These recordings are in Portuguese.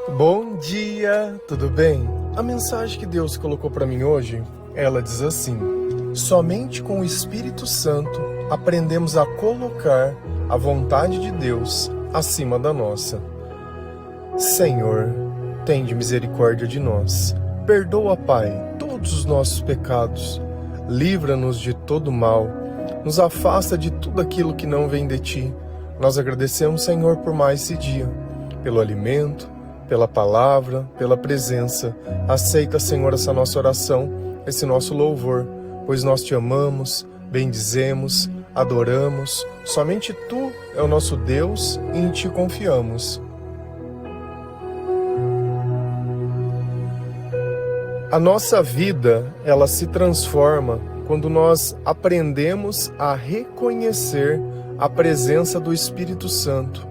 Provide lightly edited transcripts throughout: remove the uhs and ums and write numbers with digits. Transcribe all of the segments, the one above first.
Bom dia, tudo bem? A mensagem que Deus colocou para mim hoje, ela diz assim: somente com o Espírito Santo aprendemos a colocar a vontade de Deus acima da nossa. Senhor, tende misericórdia de nós. Perdoa, Pai, todos os nossos pecados. Livra-nos de todo mal. Nos afasta de tudo aquilo que não vem de Ti. Nós agradecemos, Senhor, por mais esse dia, pelo alimento, pela palavra, pela presença. Aceita, Senhor, essa nossa oração, esse nosso louvor, pois nós Te amamos, bendizemos, adoramos. Somente Tu é o nosso Deus e em Ti confiamos. A nossa vida, ela se transforma quando nós aprendemos a reconhecer a presença do Espírito Santo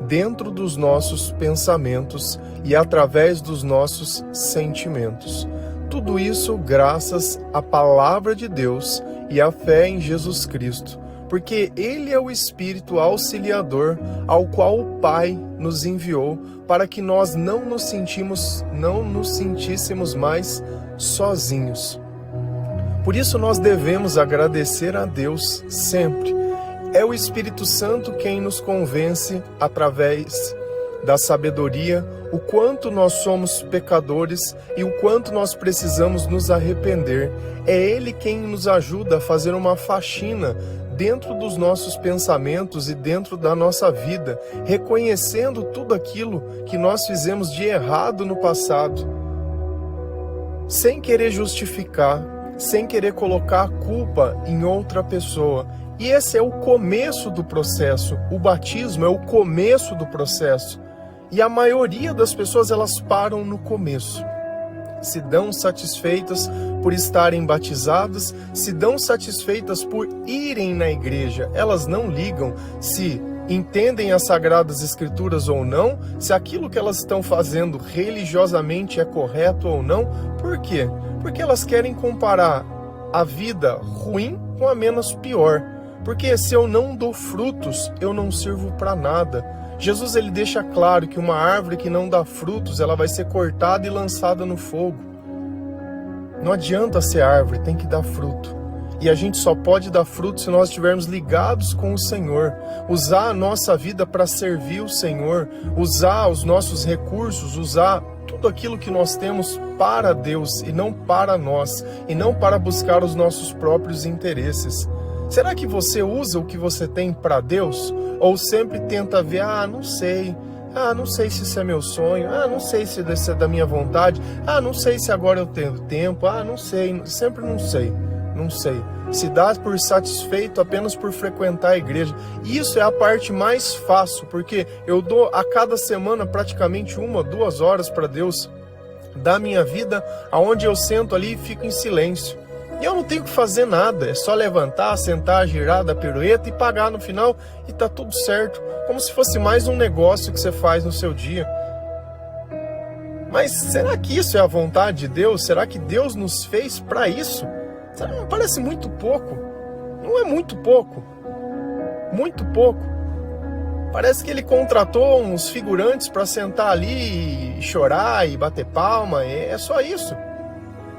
dentro dos nossos pensamentos e através dos nossos sentimentos. Tudo isso graças à palavra de Deus e à fé em Jesus Cristo, porque Ele é o Espírito auxiliador ao qual o Pai nos enviou para que nós não nos sentíssemos mais sozinhos. Por isso nós devemos agradecer a Deus sempre. É o Espírito Santo quem nos convence através da sabedoria o quanto nós somos pecadores e o quanto nós precisamos nos arrepender. É Ele quem nos ajuda a fazer uma faxina dentro dos nossos pensamentos e dentro da nossa vida, reconhecendo tudo aquilo que nós fizemos de errado no passado, sem querer justificar, sem querer colocar a culpa em outra pessoa. E esse é o começo do processo. O batismo é o começo do processo. E a maioria das pessoas, elas param no começo. Se dão satisfeitas por estarem batizadas, se dão satisfeitas por irem na igreja. Elas não ligam se entendem as Sagradas Escrituras ou não, se aquilo que elas estão fazendo religiosamente é correto ou não. Por quê? Porque elas querem comparar a vida ruim com a menos pior. Porque se eu não dou frutos, eu não sirvo para nada. Jesus, ele deixa claro que uma árvore que não dá frutos, ela vai ser cortada e lançada no fogo. Não adianta ser árvore, tem que dar fruto. E a gente só pode dar fruto se nós estivermos ligados com o Senhor. Usar a nossa vida para servir o Senhor. Usar os nossos recursos, usar tudo aquilo que nós temos para Deus e não para nós. E não para buscar os nossos próprios interesses. Será que você usa o que você tem para Deus? Ou sempre tenta ver, não sei se isso é meu sonho, não sei se isso é da minha vontade, não sei se agora eu tenho tempo, não sei, sempre não sei. Se dá por satisfeito apenas por frequentar a igreja. Isso é a parte mais fácil, porque eu dou a cada semana praticamente 1-2 horas para Deus da minha vida, aonde eu sento ali e fico em silêncio. E eu não tenho que fazer nada, é só levantar, sentar, girar, dar pirueta e pagar no final e tá tudo certo. Como se fosse mais um negócio que você faz no seu dia. Mas será que isso é a vontade de Deus? Será que Deus nos fez para isso? Não parece muito pouco? Não é muito pouco. Muito pouco. Parece que ele contratou uns figurantes para sentar ali e chorar e bater palma. É só isso.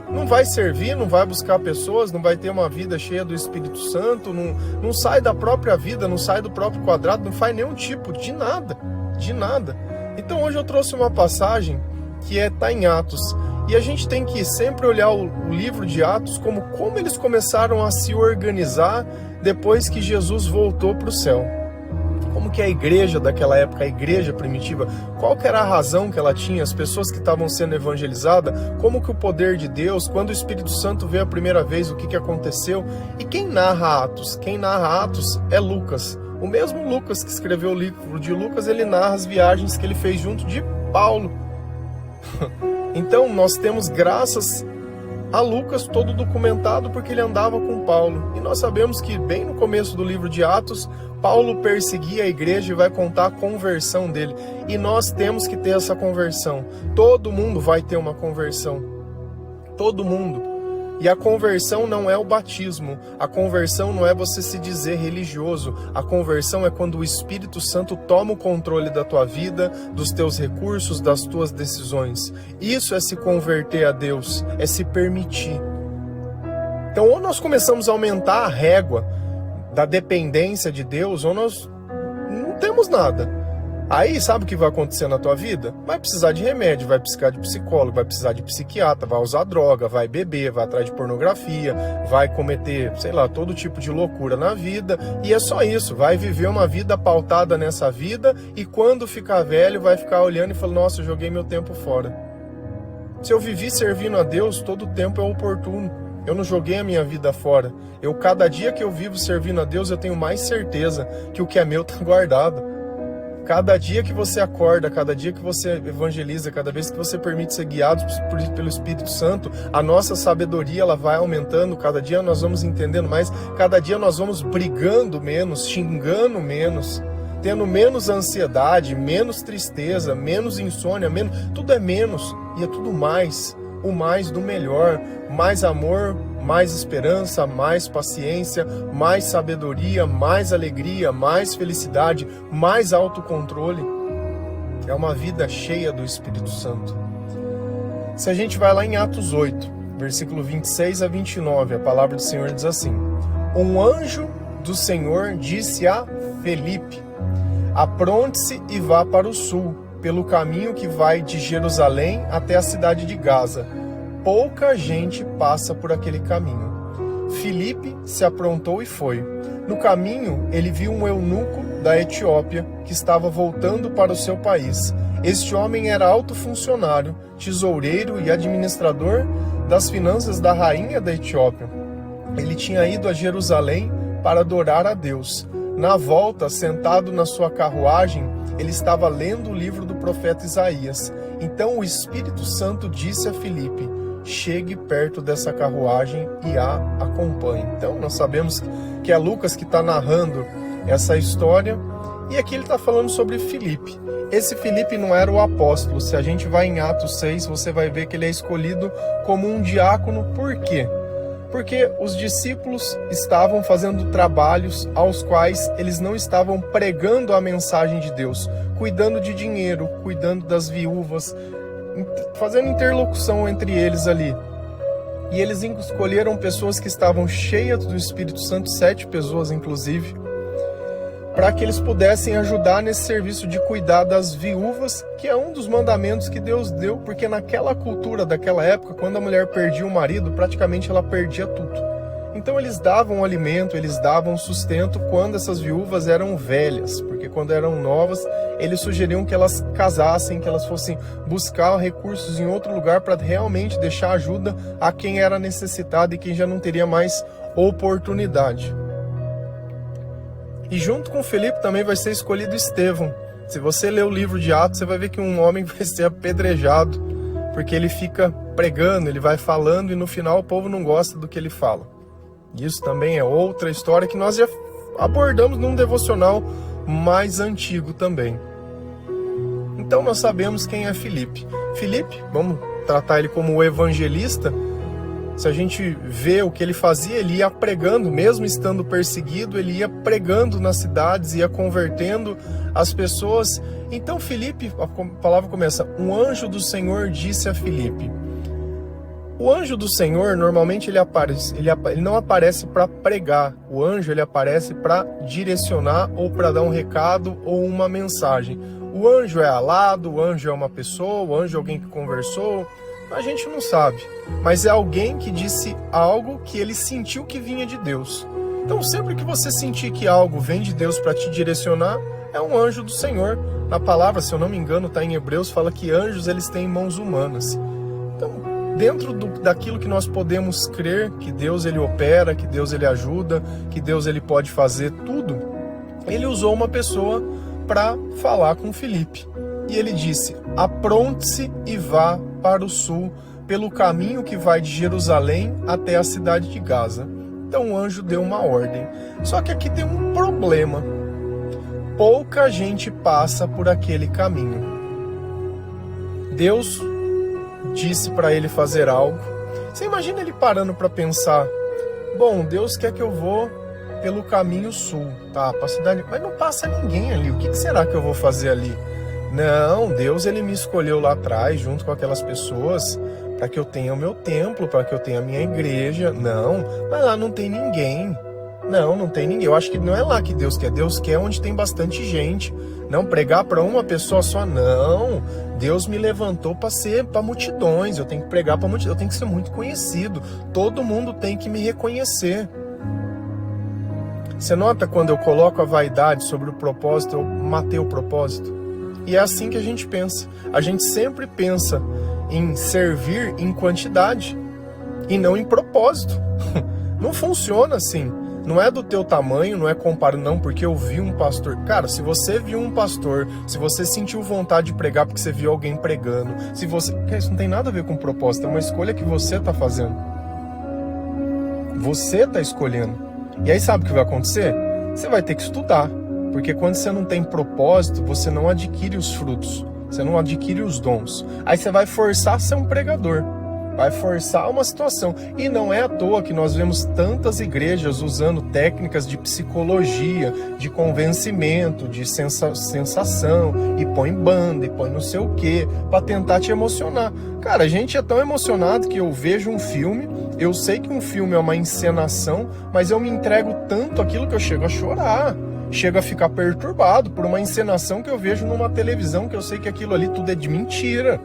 Não vai servir, não vai buscar pessoas, não vai ter uma vida cheia do Espírito Santo, não sai da própria vida, não sai do próprio quadrado, não faz nenhum tipo de nada. Então hoje eu trouxe uma passagem que está em Atos. E a gente tem que sempre olhar o livro de Atos como eles começaram a se organizar depois que Jesus voltou para o céu. Como que a igreja daquela época, a igreja primitiva, qual que era a razão que ela tinha, as pessoas que estavam sendo evangelizadas, como que o poder de Deus, quando o Espírito Santo veio a primeira vez, o que aconteceu. E quem narra Atos? Quem narra Atos é Lucas. O mesmo Lucas que escreveu o livro de Lucas, ele narra as viagens que ele fez junto de Paulo. Então nós temos, graças a Lucas, todo documentado porque ele andava com Paulo. E nós sabemos que bem no começo do livro de Atos, Paulo perseguia a igreja e vai contar a conversão dele. E nós temos que ter essa conversão. Todo mundo vai ter uma conversão. Todo mundo. E a conversão não é o batismo, a conversão não é você se dizer religioso, a conversão é quando o Espírito Santo toma o controle da tua vida, dos teus recursos, das tuas decisões. Isso é se converter a Deus, é se permitir. Então, ou nós começamos a aumentar a régua da dependência de Deus, ou nós não temos nada. Aí, sabe o que vai acontecer na tua vida? Vai precisar de remédio, vai precisar de psicólogo, vai precisar de psiquiatra, vai usar droga, vai beber, vai atrás de pornografia, vai cometer, sei lá, todo tipo de loucura na vida. E é só isso, vai viver uma vida pautada nessa vida e quando ficar velho vai ficar olhando e falar, nossa, eu joguei meu tempo fora. Se eu vivi servindo a Deus, todo o tempo é oportuno. Eu não joguei a minha vida fora. Cada dia que eu vivo servindo a Deus, eu tenho mais certeza que o que é meu está guardado. Cada dia que você acorda, cada dia que você evangeliza, cada vez que você permite ser guiado pelo Espírito Santo, a nossa sabedoria ela vai aumentando, cada dia nós vamos entendendo mais, cada dia nós vamos brigando menos, xingando menos, tendo menos ansiedade, menos tristeza, menos insônia, tudo é menos e é tudo mais, o mais do melhor, mais amor, mais esperança, mais paciência, mais sabedoria, mais alegria, mais felicidade, mais autocontrole. É uma vida cheia do Espírito Santo. Se a gente vai lá em Atos 8, versículo 26 a 29, a palavra do Senhor diz assim: um anjo do Senhor disse a Felipe: apronte-se e vá para o sul, pelo caminho que vai de Jerusalém até a cidade de Gaza. Pouca gente passa por aquele caminho. Filipe se aprontou e foi. No caminho, ele viu um eunuco da Etiópia que estava voltando para o seu país. Este homem era alto funcionário, tesoureiro e administrador das finanças da rainha da Etiópia. Ele tinha ido a Jerusalém para adorar a Deus. Na volta, sentado na sua carruagem, ele estava lendo o livro do profeta Isaías. Então o Espírito Santo disse a Filipe: chegue perto dessa carruagem e a acompanhe. Então nós sabemos que é Lucas que está narrando essa história e aqui ele está falando sobre Filipe. Esse Filipe não era o apóstolo. Se a gente vai em Atos 6, você vai ver que ele é escolhido como um diácono. Por quê? Porque os discípulos estavam fazendo trabalhos aos quais eles não estavam pregando a mensagem de Deus, cuidando de dinheiro, cuidando das viúvas, fazendo interlocução entre eles ali. E eles escolheram pessoas que estavam cheias do Espírito Santo, 7 pessoas inclusive, para que eles pudessem ajudar nesse serviço de cuidar das viúvas, que é um dos mandamentos que Deus deu, porque naquela cultura daquela época, quando a mulher perdia o marido, praticamente ela perdia tudo. Então eles davam alimento, eles davam sustento quando essas viúvas eram velhas, porque quando eram novas, eles sugeriam que elas casassem, que elas fossem buscar recursos em outro lugar para realmente deixar ajuda a quem era necessitado e quem já não teria mais oportunidade. E junto com Filipe também vai ser escolhido Estevão. Se você ler o livro de Atos, você vai ver que um homem vai ser apedrejado, porque ele fica pregando, ele vai falando e no final o povo não gosta do que ele fala. Isso também é outra história que nós já abordamos num devocional mais antigo também. Então nós sabemos quem é Filipe. Filipe, vamos tratar ele como o evangelista. Se a gente vê o que ele fazia, ele ia pregando, mesmo estando perseguido, ele ia pregando nas cidades, ia convertendo as pessoas. Então Filipe, a palavra começa: um anjo do Senhor disse a Filipe. O anjo do Senhor, normalmente ele não aparece para pregar. O anjo ele aparece para direcionar ou para dar um recado ou uma mensagem. O anjo é alado, o anjo é uma pessoa, o anjo é alguém que conversou. A gente não sabe, mas é alguém que disse algo que ele sentiu que vinha de Deus. Então sempre que você sentir que algo vem de Deus para te direcionar, é um anjo do Senhor. Na palavra, se eu não me engano, está em Hebreus, fala que anjos eles têm mãos humanas. Então, dentro daquilo que nós podemos crer, que Deus ele opera, que Deus ele ajuda, que Deus ele pode fazer tudo, ele usou uma pessoa para falar com Filipe. E ele disse: apronte-se e vá para o sul, pelo caminho que vai de Jerusalém até a cidade de Gaza. Então o anjo deu uma ordem. Só que aqui tem um problema. Pouca gente passa por aquele caminho. Deus disse para ele fazer algo. Você imagina ele parando para pensar, bom, Deus quer que eu vou pelo caminho sul, tá, pra cidade, mas não passa ninguém ali, o que será que eu vou fazer ali? Não, Deus ele me escolheu lá atrás, junto com aquelas pessoas, para que eu tenha o meu templo, para que eu tenha a minha igreja. Não, mas lá não tem ninguém. Não tem ninguém. Eu acho que não é lá que Deus quer onde tem bastante gente. Não, pregar para uma pessoa só, não. Deus me levantou para multidões, eu tenho que pregar para multidões, eu tenho que ser muito conhecido. Todo mundo tem que me reconhecer. Você nota quando eu coloco a vaidade sobre o propósito, eu matei o propósito? E é assim que a gente pensa. A gente sempre pensa em servir em quantidade e não em propósito. Não funciona assim. Não é do teu tamanho, não é comparado, não, porque eu vi um pastor. Cara, se você viu um pastor, se você sentiu vontade de pregar porque você viu alguém pregando, se você... Isso não tem nada a ver com propósito, é uma escolha que você está fazendo. Você está escolhendo. E aí sabe o que vai acontecer? Você vai ter que estudar. Porque quando você não tem propósito, você não adquire os frutos, você não adquire os dons. Aí você vai forçar a ser um pregador, vai forçar uma situação. E não é à toa que nós vemos tantas igrejas usando técnicas de psicologia, de convencimento, de sensação, e põe banda, e põe não sei o quê, para tentar te emocionar. Cara, a gente é tão emocionado que eu vejo um filme, eu sei que um filme é uma encenação, mas eu me entrego tanto àquilo que eu chego a chorar. Chego a ficar perturbado por uma encenação que eu vejo numa televisão, que eu sei que aquilo ali tudo é de mentira.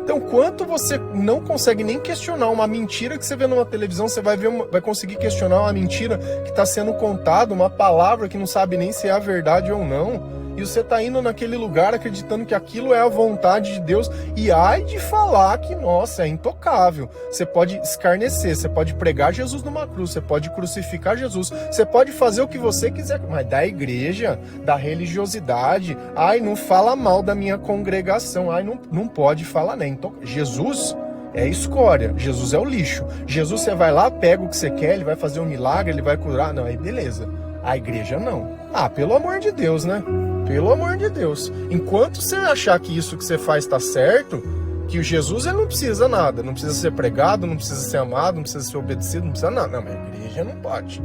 Então, quanto você não consegue nem questionar uma mentira que você vê numa televisão, você vai conseguir questionar uma mentira que está sendo contada, uma palavra que não sabe nem se é a verdade ou não. E você está indo naquele lugar acreditando que aquilo é a vontade de Deus. E ai de falar que, nossa, é intocável. Você pode escarnecer, você pode pregar Jesus numa cruz, você pode crucificar Jesus, você pode fazer o que você quiser. Mas da igreja, da religiosidade, ai, não fala mal da minha congregação, ai, não pode falar, né? Então, Jesus é escória, Jesus é o lixo. Jesus, você vai lá, pega o que você quer, ele vai fazer um milagre, ele vai curar. Não, aí beleza. A igreja não. Ah, pelo amor de Deus, né? Pelo amor de Deus. Enquanto você achar que isso que você faz está certo, que o Jesus ele não precisa nada, não precisa ser pregado, não precisa ser amado, não precisa ser obedecido, não precisa nada. Não, mas a igreja não pode.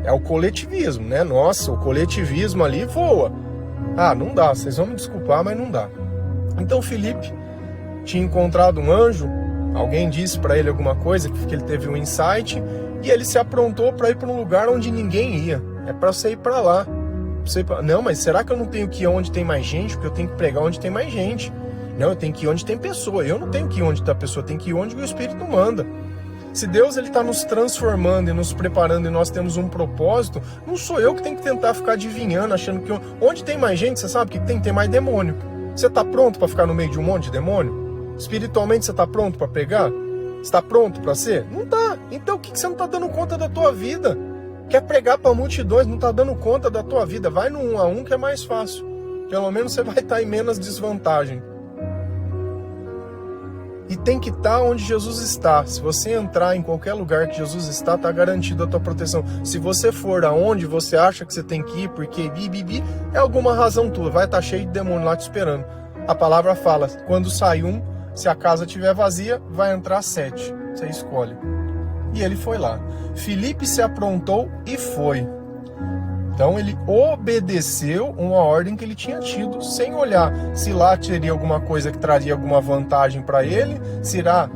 É o coletivismo, né? Nossa, o coletivismo ali voa. Ah, não dá, vocês vão me desculpar, mas não dá. Então Filipe tinha encontrado um anjo, alguém disse para ele alguma coisa, que ele teve um insight, e ele se aprontou para ir para um lugar onde ninguém ia. É para você ir para lá. Não, mas será que eu não tenho que ir onde tem mais gente? Porque eu tenho que pregar onde tem mais gente. Não, eu tenho que ir onde tem pessoa. Eu não tenho que ir onde está a pessoa, eu tenho que ir onde o Espírito manda. Se Deus está nos transformando e nos preparando e nós temos um propósito, não sou eu que tenho que tentar ficar adivinhando, achando que onde tem mais gente, você sabe que tem que ter mais demônio. Você está pronto para ficar no meio de um monte de demônio? Espiritualmente você está pronto para pregar? Você está pronto para ser? Não está. Então o que você não está dando conta da tua vida? Quer pregar para multidões, não está dando conta da tua vida. Vai no 1 a 1 que é mais fácil. Pelo menos você vai estar em menos desvantagem. E tem que estar onde Jesus está. Se você entrar em qualquer lugar que Jesus está garantido a tua proteção. Se você for aonde você acha que você tem que ir, porque é alguma razão tua, vai estar cheio de demônio lá te esperando. A palavra fala, quando sai um, se a casa estiver vazia, vai entrar 7. Você escolhe. E ele foi lá. Filipe se aprontou e foi. Então ele obedeceu uma ordem que ele tinha tido, sem olhar se lá teria alguma coisa que traria alguma vantagem para ele, se lá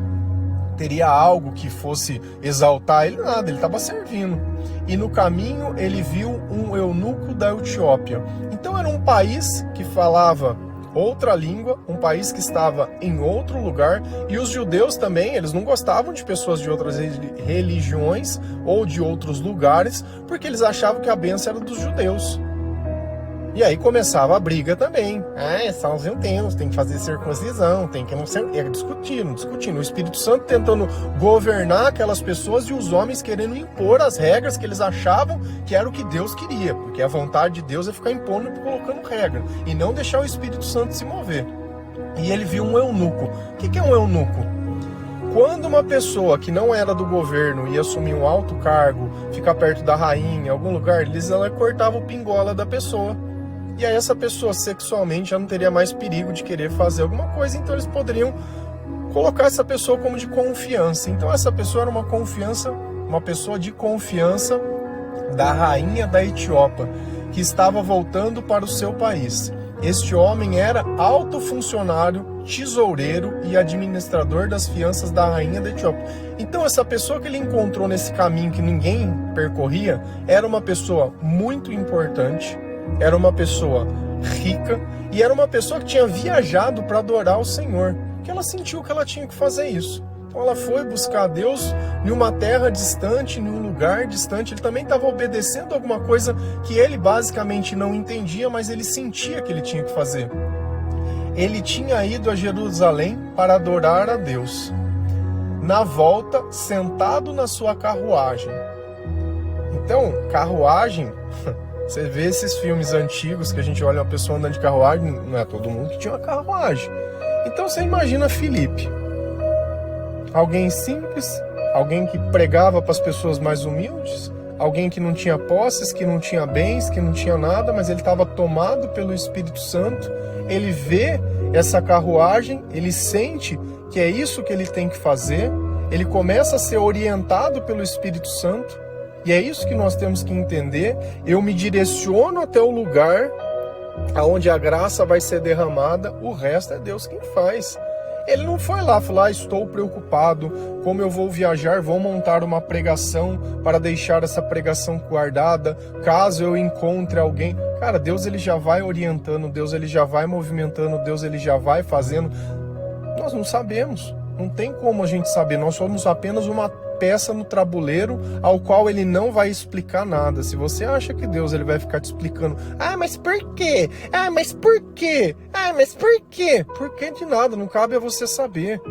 teria algo que fosse exaltar ele, nada, ele estava servindo. E no caminho ele viu um eunuco da Etiópia. Então era um país que falava outra língua, um país que estava em outro lugar, e os judeus também, eles não gostavam de pessoas de outras religiões ou de outros lugares, porque eles achavam que a bênção era dos judeus. E aí começava a briga também. São os judeus, tem que fazer circuncisão, tem que não ser... discutindo. O Espírito Santo tentando governar aquelas pessoas e os homens querendo impor as regras que eles achavam que era o que Deus queria. Porque a vontade de Deus é ficar impondo e colocando regra. E não deixar o Espírito Santo se mover. E ele viu um eunuco. O que é um eunuco? Quando uma pessoa que não era do governo ia assumir um alto cargo, ficar perto da rainha, em algum lugar, ela cortava o pingola da pessoa. E aí essa pessoa sexualmente já não teria mais perigo de querer fazer alguma coisa, então eles poderiam colocar essa pessoa como de confiança. Então essa pessoa era uma pessoa de confiança da rainha da Etiópia, que estava voltando para o seu país. Este homem era alto funcionário, tesoureiro e administrador das finanças da rainha da Etiópia. Então essa pessoa que ele encontrou nesse caminho que ninguém percorria, era uma pessoa muito importante, era uma pessoa rica e era uma pessoa que tinha viajado para adorar o Senhor, que ela sentiu que ela tinha que fazer isso. Então ela foi buscar a Deus em uma terra distante, em um lugar distante. Ele também estava obedecendo alguma coisa que ele basicamente não entendia, mas ele sentia que ele tinha que fazer. Ele tinha ido a Jerusalém para adorar a Deus. Na volta, sentado na sua carruagem. Então, carruagem, você vê esses filmes antigos que a gente olha uma pessoa andando de carruagem, não é todo mundo que tinha uma carruagem. Então você imagina Filipe. Alguém simples, alguém que pregava para as pessoas mais humildes, alguém que não tinha posses, que não tinha bens, que não tinha nada, mas ele estava tomado pelo Espírito Santo. Ele vê essa carruagem, ele sente que é isso que ele tem que fazer, ele começa a ser orientado pelo Espírito Santo, e é isso que nós temos que entender. Eu me direciono até o lugar onde a graça vai ser derramada, o resto é Deus quem faz. Ele não foi lá falar, estou preocupado, como eu vou viajar, vou montar uma pregação para deixar essa pregação guardada, caso eu encontre alguém. Cara, Deus ele já vai orientando, Deus ele já vai movimentando, Deus ele já vai fazendo. Nós não sabemos, não tem como a gente saber, nós somos apenas uma peça no tabuleiro ao qual ele não vai explicar nada. Se você acha que Deus ele vai ficar te explicando, mas por quê? Mas por quê? Mas por quê? Por que de nada, não cabe a você saber.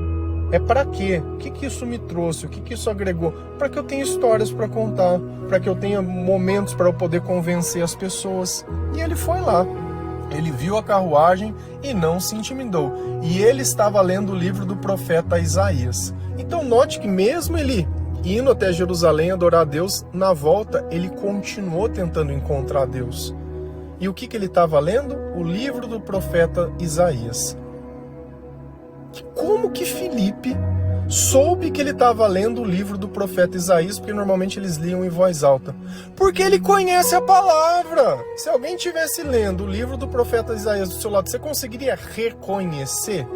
É para quê? O que isso me trouxe? O que isso agregou? Para que eu tenha histórias para contar, para que eu tenha momentos para eu poder convencer as pessoas. E ele foi lá. Ele viu a carruagem e não se intimidou. E ele estava lendo o livro do profeta Isaías. Então note que mesmo ele indo até Jerusalém adorar a Deus, na volta ele continuou tentando encontrar Deus. E o que ele estava lendo? O livro do profeta Isaías. Como que Filipe soube que ele estava lendo o livro do profeta Isaías? Porque normalmente eles liam em voz alta. Porque ele conhece a palavra. Se alguém estivesse lendo o livro do profeta Isaías do seu lado, você conseguiria reconhecer?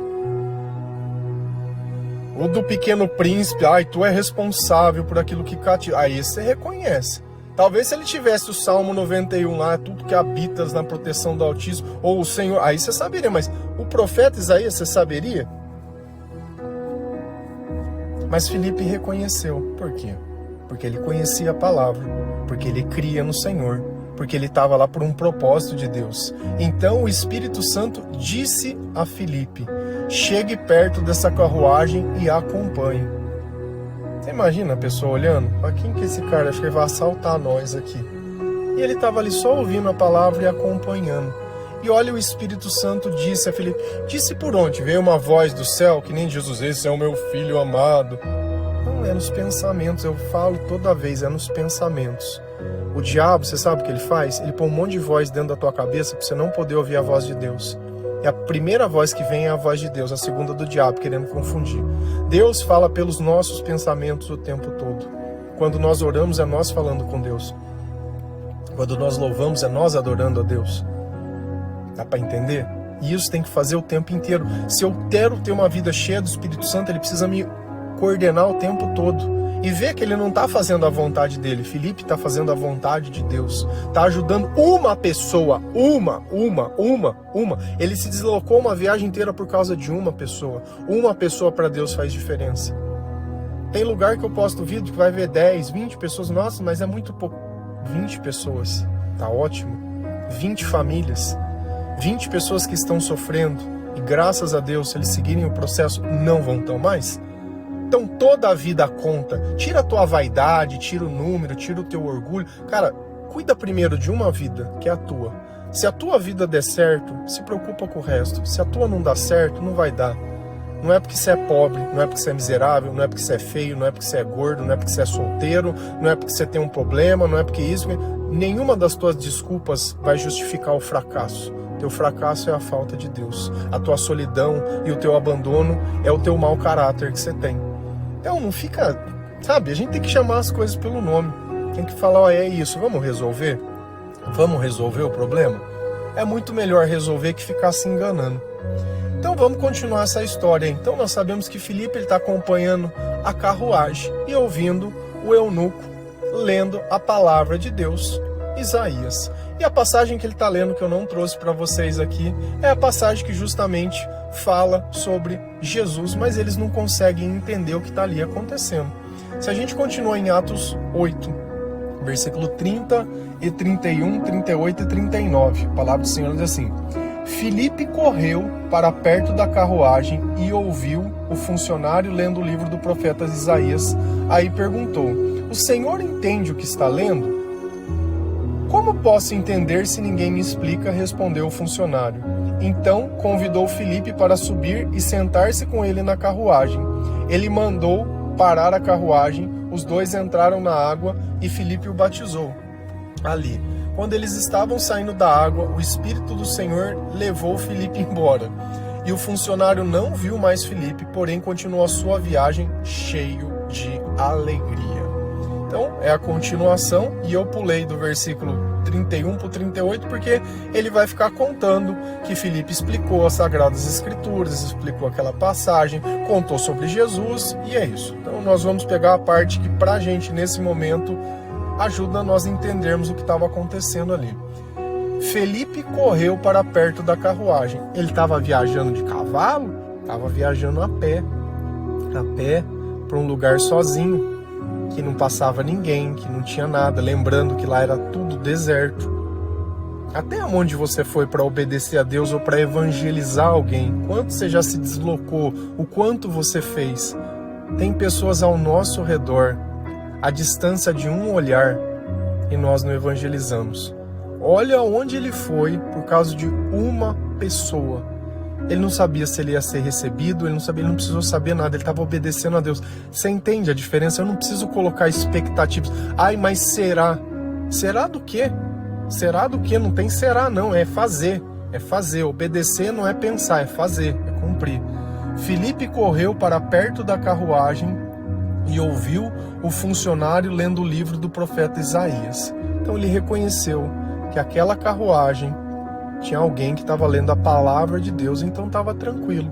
O do Pequeno Príncipe, tu é responsável por aquilo que cativa. Aí você reconhece. Talvez se ele tivesse o Salmo 91 lá, tudo que habitas na proteção do Altíssimo, ou o Senhor, aí você saberia, mas o profeta Isaías, você saberia? Mas Filipe reconheceu. Por quê? Porque ele conhecia a palavra, porque ele cria no Senhor, porque ele estava lá por um propósito de Deus. Então o Espírito Santo disse a Filipe, chegue perto dessa carruagem e a acompanhe. Você imagina a pessoa olhando? Para quem que esse cara, acho que ele vai assaltar nós aqui. E ele estava ali só ouvindo a palavra e acompanhando. E olha, o Espírito Santo disse a Filipe, disse por onde? Veio uma voz do céu, que nem Jesus, esse é o meu filho amado. Não, é nos pensamentos, eu falo toda vez, é nos pensamentos. O diabo, você sabe o que ele faz? Ele põe um monte de voz dentro da tua cabeça para você não poder ouvir a voz de Deus. E a primeira voz que vem é a voz de Deus, a segunda do diabo, querendo confundir. Deus fala pelos nossos pensamentos o tempo todo. Quando nós oramos, é nós falando com Deus. Quando nós louvamos, é nós adorando a Deus. Dá para entender? E isso tem que fazer o tempo inteiro. Se eu quero ter uma vida cheia do Espírito Santo, ele precisa me coordenar o tempo todo. E ver que ele não está fazendo a vontade dele. Filipe está fazendo a vontade de Deus. Está ajudando uma pessoa. Uma. Ele se deslocou uma viagem inteira por causa de uma pessoa. Uma pessoa para Deus faz diferença. Tem lugar que eu posto vídeo que vai ver 10, 20 pessoas. Nossa, mas é muito pouco. 20 pessoas. Tá ótimo. 20 famílias. 20 pessoas que estão sofrendo. E graças a Deus, se eles seguirem o processo, não vão tão mais. Então toda a vida conta. Tira a tua vaidade, tira o número, tira o teu orgulho. Cara, cuida primeiro de uma vida, que é a tua. Se a tua vida der certo, se preocupa com o resto. Se a tua não dá certo, não vai dar. Não é porque você é pobre, não é porque você é miserável, não é porque você é feio, não é porque você é gordo, não é porque você é solteiro, não é porque você tem um problema, não é porque isso... Nenhuma das tuas desculpas vai justificar o fracasso. Teu fracasso é a falta de Deus. A tua solidão e o teu abandono é o teu mau caráter que você tem. Então não fica... Sabe, a gente tem que chamar as coisas pelo nome. Tem que falar, ó, é isso, vamos resolver? Vamos resolver o problema? É muito melhor resolver que ficar se enganando. Então vamos continuar essa história. Então nós sabemos que Filipe está acompanhando a carruagem e ouvindo o eunuco lendo a palavra de Deus, Isaías. E a passagem que ele está lendo, que eu não trouxe para vocês aqui, é a passagem que justamente fala sobre Jesus, mas eles não conseguem entender o que está ali acontecendo. Se a gente continua em Atos 8, versículo 30 e 31, 38 e 39, a palavra do Senhor diz assim: Filipe correu para perto da carruagem e ouviu o funcionário lendo o livro do profeta Isaías. Aí perguntou: o Senhor entende o que está lendo? Como posso entender se ninguém me explica? Respondeu o funcionário. Então convidou Filipe para subir e sentar-se com ele na carruagem. Ele mandou parar a carruagem, os dois entraram na água e Filipe o batizou. Ali, quando eles estavam saindo da água, o Espírito do Senhor levou Filipe embora. E o funcionário não viu mais Filipe, porém continuou a sua viagem cheio de alegria. Então, é a continuação, e eu pulei do versículo 31 para o 38, porque ele vai ficar contando que Filipe explicou as Sagradas Escrituras, explicou aquela passagem, contou sobre Jesus, e é isso. Então, nós vamos pegar a parte que, pra gente, nesse momento, ajuda a nós entendermos o que estava acontecendo ali. Filipe correu para perto da carruagem. Ele estava viajando de cavalo? Estava viajando a pé para um lugar sozinho, que não passava ninguém, que não tinha nada, lembrando que lá era tudo deserto. Até onde você foi para obedecer a Deus ou para evangelizar alguém? Quanto você já se deslocou? O quanto você fez? Tem pessoas ao nosso redor, a distância de um olhar, e nós não evangelizamos. Olha onde ele foi por causa de uma pessoa. Ele não sabia se ele ia ser recebido, ele não precisou saber nada, ele estava obedecendo a Deus. Você entende a diferença? Eu não preciso colocar expectativas. Ai, mas será? Será do quê? Será do quê? Não tem será não, é fazer. É fazer, obedecer não é pensar, é fazer, é cumprir. Filipe correu para perto da carruagem e ouviu o funcionário lendo o livro do profeta Isaías. Então ele reconheceu que aquela carruagem tinha alguém que estava lendo a palavra de Deus, então estava tranquilo.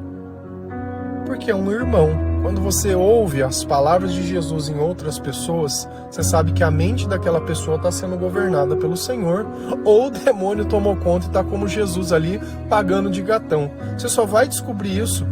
Porque é um irmão. Quando você ouve as palavras de Jesus em outras pessoas, você sabe que a mente daquela pessoa está sendo governada pelo Senhor, ou o demônio tomou conta e está como Jesus ali, pagando de gatão. Você só vai descobrir isso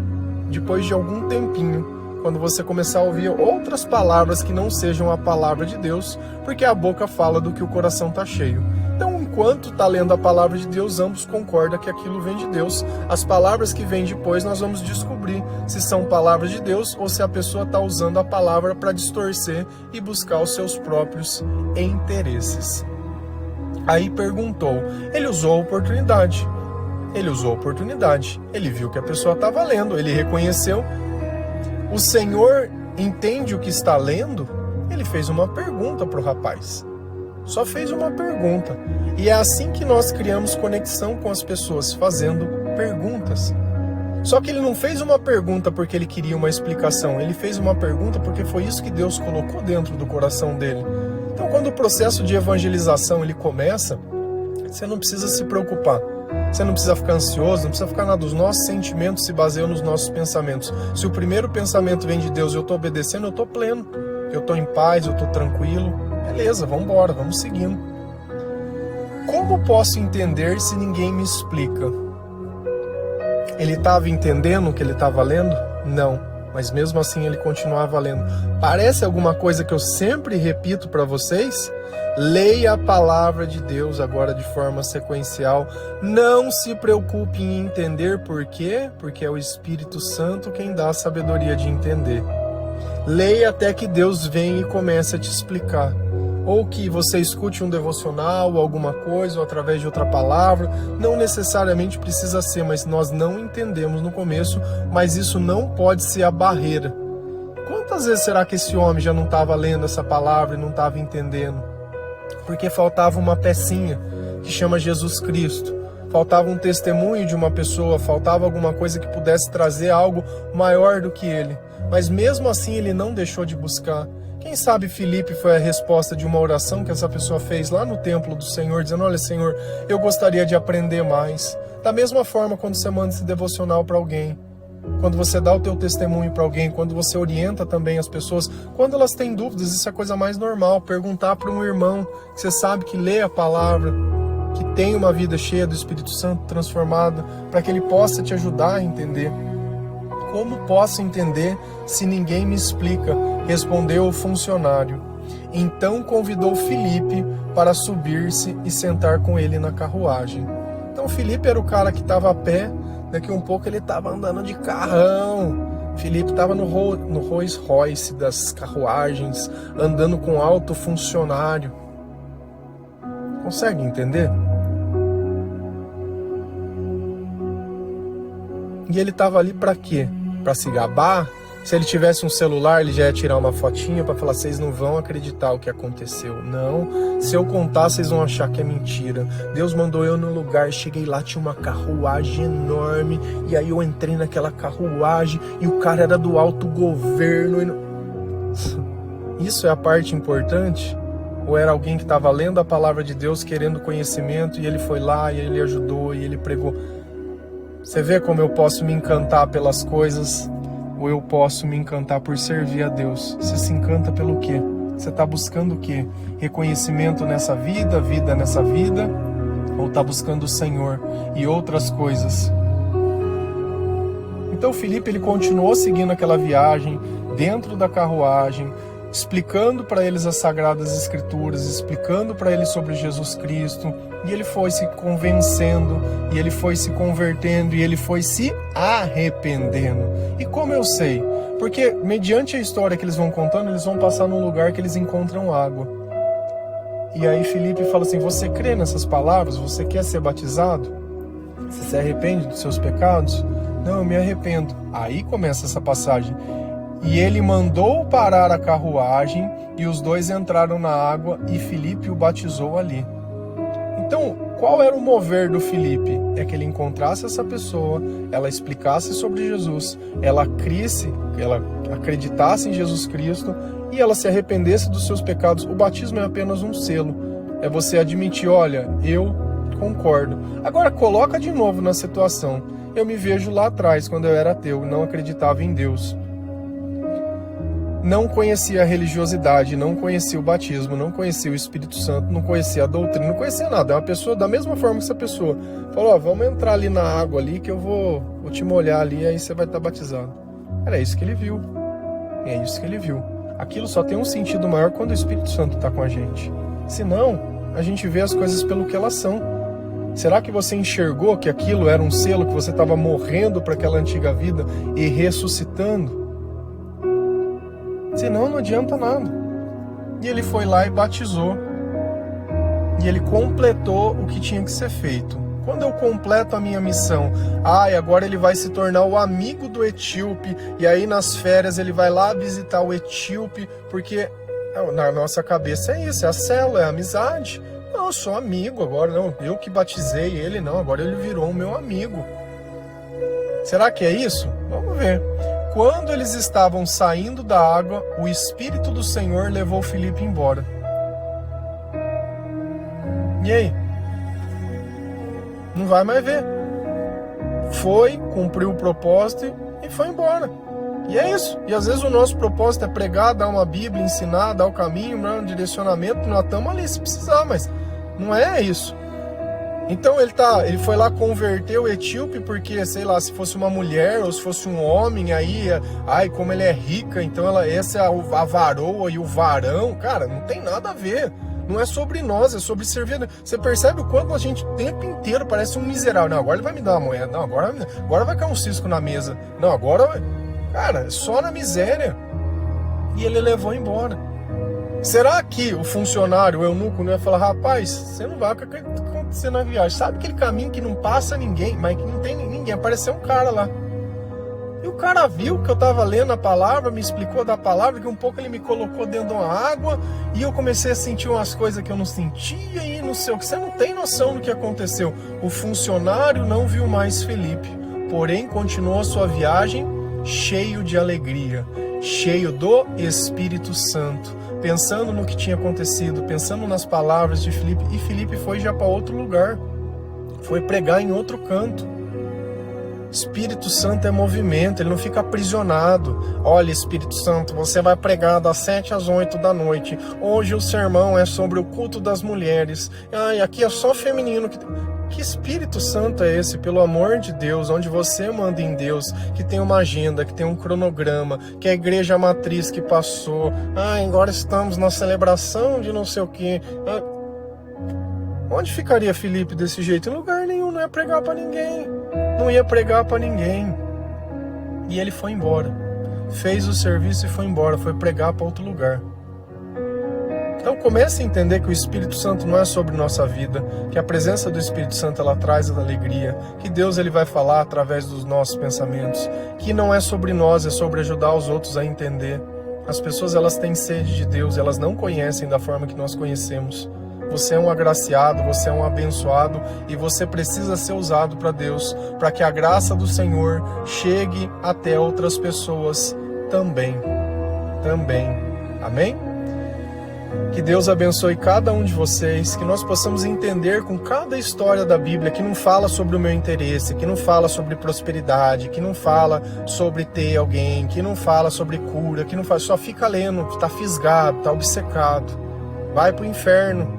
depois de algum tempinho, quando você começar a ouvir outras palavras que não sejam a palavra de Deus, porque a boca fala do que o coração está cheio. Então, enquanto está lendo a palavra de Deus, ambos concordam que aquilo vem de Deus. As palavras que vêm depois, nós vamos descobrir se são palavras de Deus ou se a pessoa está usando a palavra para distorcer e buscar os seus próprios interesses. Aí perguntou, ele usou a oportunidade. Ele viu que a pessoa estava lendo, ele reconheceu. O Senhor entende o que está lendo? Ele fez uma pergunta para o rapaz. Só fez uma pergunta. E é assim que nós criamos conexão com as pessoas, fazendo perguntas. Só que ele não fez uma pergunta porque ele queria uma explicação. Ele fez uma pergunta porque foi isso que Deus colocou dentro do coração dele. Então, quando o processo de evangelização ele começa, você não precisa se preocupar. Você não precisa ficar ansioso, não precisa ficar nada. Os nossos sentimentos se baseiam nos nossos pensamentos. Se o primeiro pensamento vem de Deus e eu estou obedecendo, eu estou pleno. Eu estou em paz, eu estou tranquilo. Beleza, vamos embora, vamos seguindo. Como posso entender se ninguém me explica? Ele estava entendendo o que ele estava lendo? Não, mas mesmo assim ele continuava lendo. Parece alguma coisa que eu sempre repito para vocês? Leia a palavra de Deus agora de forma sequencial. Não se preocupe em entender por quê? Porque é o Espírito Santo quem dá a sabedoria de entender. Leia até que Deus venha e comece a te explicar. ou que você escute um devocional, alguma coisa, ou através de outra palavra. Não necessariamente precisa ser, mas nós não entendemos no começo, mas isso não pode ser a barreira. Quantas vezes será que esse homem já não estava lendo essa palavra e não estava entendendo? Porque faltava uma pecinha que chama Jesus Cristo. Faltava um testemunho de uma pessoa, faltava alguma coisa que pudesse trazer algo maior do que ele. Mas mesmo assim ele não deixou de buscar. Quem sabe Filipe foi a resposta de uma oração que essa pessoa fez lá no templo do Senhor, dizendo: olha, Senhor, eu gostaria de aprender mais. Da mesma forma, quando você manda esse devocional para alguém, quando você dá o teu testemunho para alguém, quando você orienta também as pessoas, quando elas têm dúvidas, isso é a coisa mais normal. Perguntar para um irmão que você sabe que lê a palavra, que tem uma vida cheia do Espírito Santo transformada, para que ele possa te ajudar a entender. Como posso entender se ninguém me explica? Respondeu o funcionário. Então convidou Filipe para subir-se e sentar com ele na carruagem. Então Filipe era o cara que estava a pé, daqui um pouco ele estava andando de carrão. Filipe estava no Rolls Royce das carruagens, andando com alto funcionário. Consegue entender? E ele estava ali para quê? Para se gabar? Se ele tivesse um celular, ele já ia tirar uma fotinha para falar: vocês não vão acreditar o que aconteceu. Não, se eu contar, vocês vão achar que é mentira. Deus mandou eu no lugar, cheguei lá, tinha uma carruagem enorme, e aí eu entrei naquela carruagem, e o cara era do alto governo. Isso é a parte importante? Ou era alguém que estava lendo a palavra de Deus, querendo conhecimento, e ele foi lá, e ele ajudou, e ele pregou? Você vê como eu posso me encantar pelas coisas, ou eu posso me encantar por servir a Deus? Você se encanta pelo quê? Você está buscando o quê? Reconhecimento nessa vida, vida nessa vida? Ou está buscando o Senhor e outras coisas? Então Filipe, ele continuou seguindo aquela viagem, dentro da carruagem, explicando para eles as Sagradas Escrituras, explicando para eles sobre Jesus Cristo, e ele foi se convencendo, e ele foi se convertendo, e ele foi se arrependendo. E como eu sei? Porque mediante a história que eles vão contando, eles vão passar num lugar que eles encontram água. E aí Filipe fala assim: você crê nessas palavras? Você quer ser batizado? Você se arrepende dos seus pecados? Não, eu me arrependo. Aí começa essa passagem. E ele mandou parar a carruagem, e os dois entraram na água, e Filipe o batizou ali. Então, qual era o mover do Filipe? É que ele encontrasse essa pessoa, ela explicasse sobre Jesus, ela cresce, ela acreditasse em Jesus Cristo, e ela se arrependesse dos seus pecados. O batismo é apenas um selo. É você admitir: olha, eu concordo. Agora, coloca de novo na situação. Eu me vejo lá atrás, quando eu era ateu, não acreditava em Deus. Não conhecia a religiosidade, não conhecia o batismo, não conhecia o Espírito Santo, não conhecia a doutrina, não conhecia nada. É uma pessoa, da mesma forma que essa pessoa falou: ó, vamos entrar ali na água ali, que eu vou te molhar ali, aí você vai estar batizado. Era isso que ele viu. É isso que ele viu. Aquilo só tem um sentido maior quando o Espírito Santo está com a gente. Senão, a gente vê as coisas pelo que elas são. Será que você enxergou que aquilo era um selo, que você estava morrendo para aquela antiga vida e ressuscitando? Senão não adianta nada. E ele foi lá e batizou. E ele completou o que tinha que ser feito. Quando eu completo a minha missão, e agora ele vai se tornar o amigo do etíope, e aí nas férias ele vai lá visitar o etíope, porque na nossa cabeça é isso, é a célula, é a amizade. Não, eu sou amigo agora, não, eu que batizei ele, não, agora ele virou o meu amigo. Será que é isso? Vamos ver. Quando eles estavam saindo da água, o Espírito do Senhor levou Filipe embora. E aí? Não vai mais ver. Foi, cumpriu o propósito e foi embora. E é isso. E às vezes o nosso propósito é pregar, dar uma Bíblia, ensinar, dar o caminho, um direcionamento. Nós estamos ali se precisar, mas não é isso. Então ele foi lá converter o etíope porque, sei lá, se fosse uma mulher ou se fosse um homem, aí, como ele é rica, então essa é a varoa e o varão. Cara, não tem nada a ver. Não é sobre nós, é sobre servir. Você percebe o quanto a gente o tempo inteiro parece um miserável. Não, agora ele vai me dar uma moeda. Não, agora vai cair um cisco na mesa. Não, agora... Cara, só na miséria. E ele levou embora. Será que o funcionário, o eunuco, não ia falar, rapaz, você não vai, o que vai acontecer na viagem? Sabe aquele caminho que não passa ninguém, mas que não tem ninguém, apareceu um cara lá. E o cara viu que eu estava lendo a palavra, me explicou da palavra, que um pouco ele me colocou dentro de uma água, e eu comecei a sentir umas coisas que eu não sentia, e não sei o que. Você não tem noção do que aconteceu. O funcionário não viu mais Felipe, porém continuou a sua viagem cheio de alegria, cheio do Espírito Santo, pensando no que tinha acontecido, pensando nas palavras de Felipe, e Felipe foi já para outro lugar, foi pregar em outro canto. Espírito Santo é movimento, ele não fica aprisionado. Olha, Espírito Santo, você vai pregar das 7 às 8 da noite. Hoje o sermão é sobre o culto das mulheres. Ai, aqui é só feminino. Que Espírito Santo é esse, pelo amor de Deus, onde você manda em Deus, que tem uma agenda, que tem um cronograma, que é a igreja matriz que passou. Ai, agora estamos na celebração de não sei o quê. Onde ficaria Felipe desse jeito? Em lugar nenhum, não ia pregar para ninguém. Não ia pregar para ninguém. E ele foi embora. Fez o serviço e foi embora. Foi pregar para outro lugar. Então comece a entender que o Espírito Santo não é sobre nossa vida, que a presença do Espírito Santo ela traz a alegria, que Deus ele vai falar através dos nossos pensamentos, que não é sobre nós, é sobre ajudar os outros a entender. As pessoas elas têm sede de Deus, elas não conhecem da forma que nós conhecemos. Você é um agraciado, você é um abençoado e você precisa ser usado para Deus, para que a graça do Senhor chegue até outras pessoas também. Amém? Que Deus abençoe cada um de vocês, que nós possamos entender com cada história da Bíblia que não fala sobre o meu interesse, que não fala sobre prosperidade, que não fala sobre ter alguém, que não fala sobre cura, que não fala, só fica lendo, está fisgado, está obcecado, vai para o inferno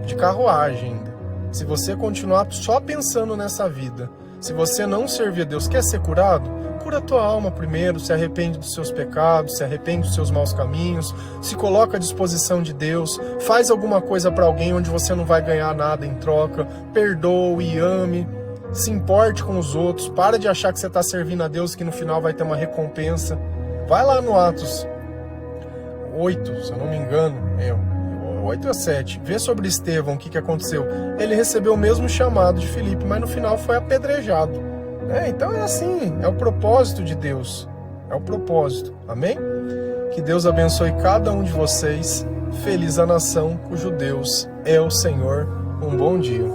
de carruagem ainda. Se você continuar só pensando nessa vida, se você não servir a Deus, quer ser curado? Cura a tua alma primeiro, se arrepende dos seus pecados, se arrepende dos seus maus caminhos, se coloca à disposição de Deus, faz alguma coisa para alguém onde você não vai ganhar nada em troca, perdoe, ame, se importe com os outros, para de achar que você está servindo a Deus e que no final vai ter uma recompensa. Vai lá no Atos 8, se eu não me engano, 8 a 7, vê sobre Estevão o que aconteceu. Ele recebeu o mesmo chamado de Filipe, mas no final foi apedrejado. Então é assim, é o propósito de Deus, é o propósito, amém? Que Deus abençoe cada um de vocês, feliz a nação cujo Deus é o Senhor, um bom dia.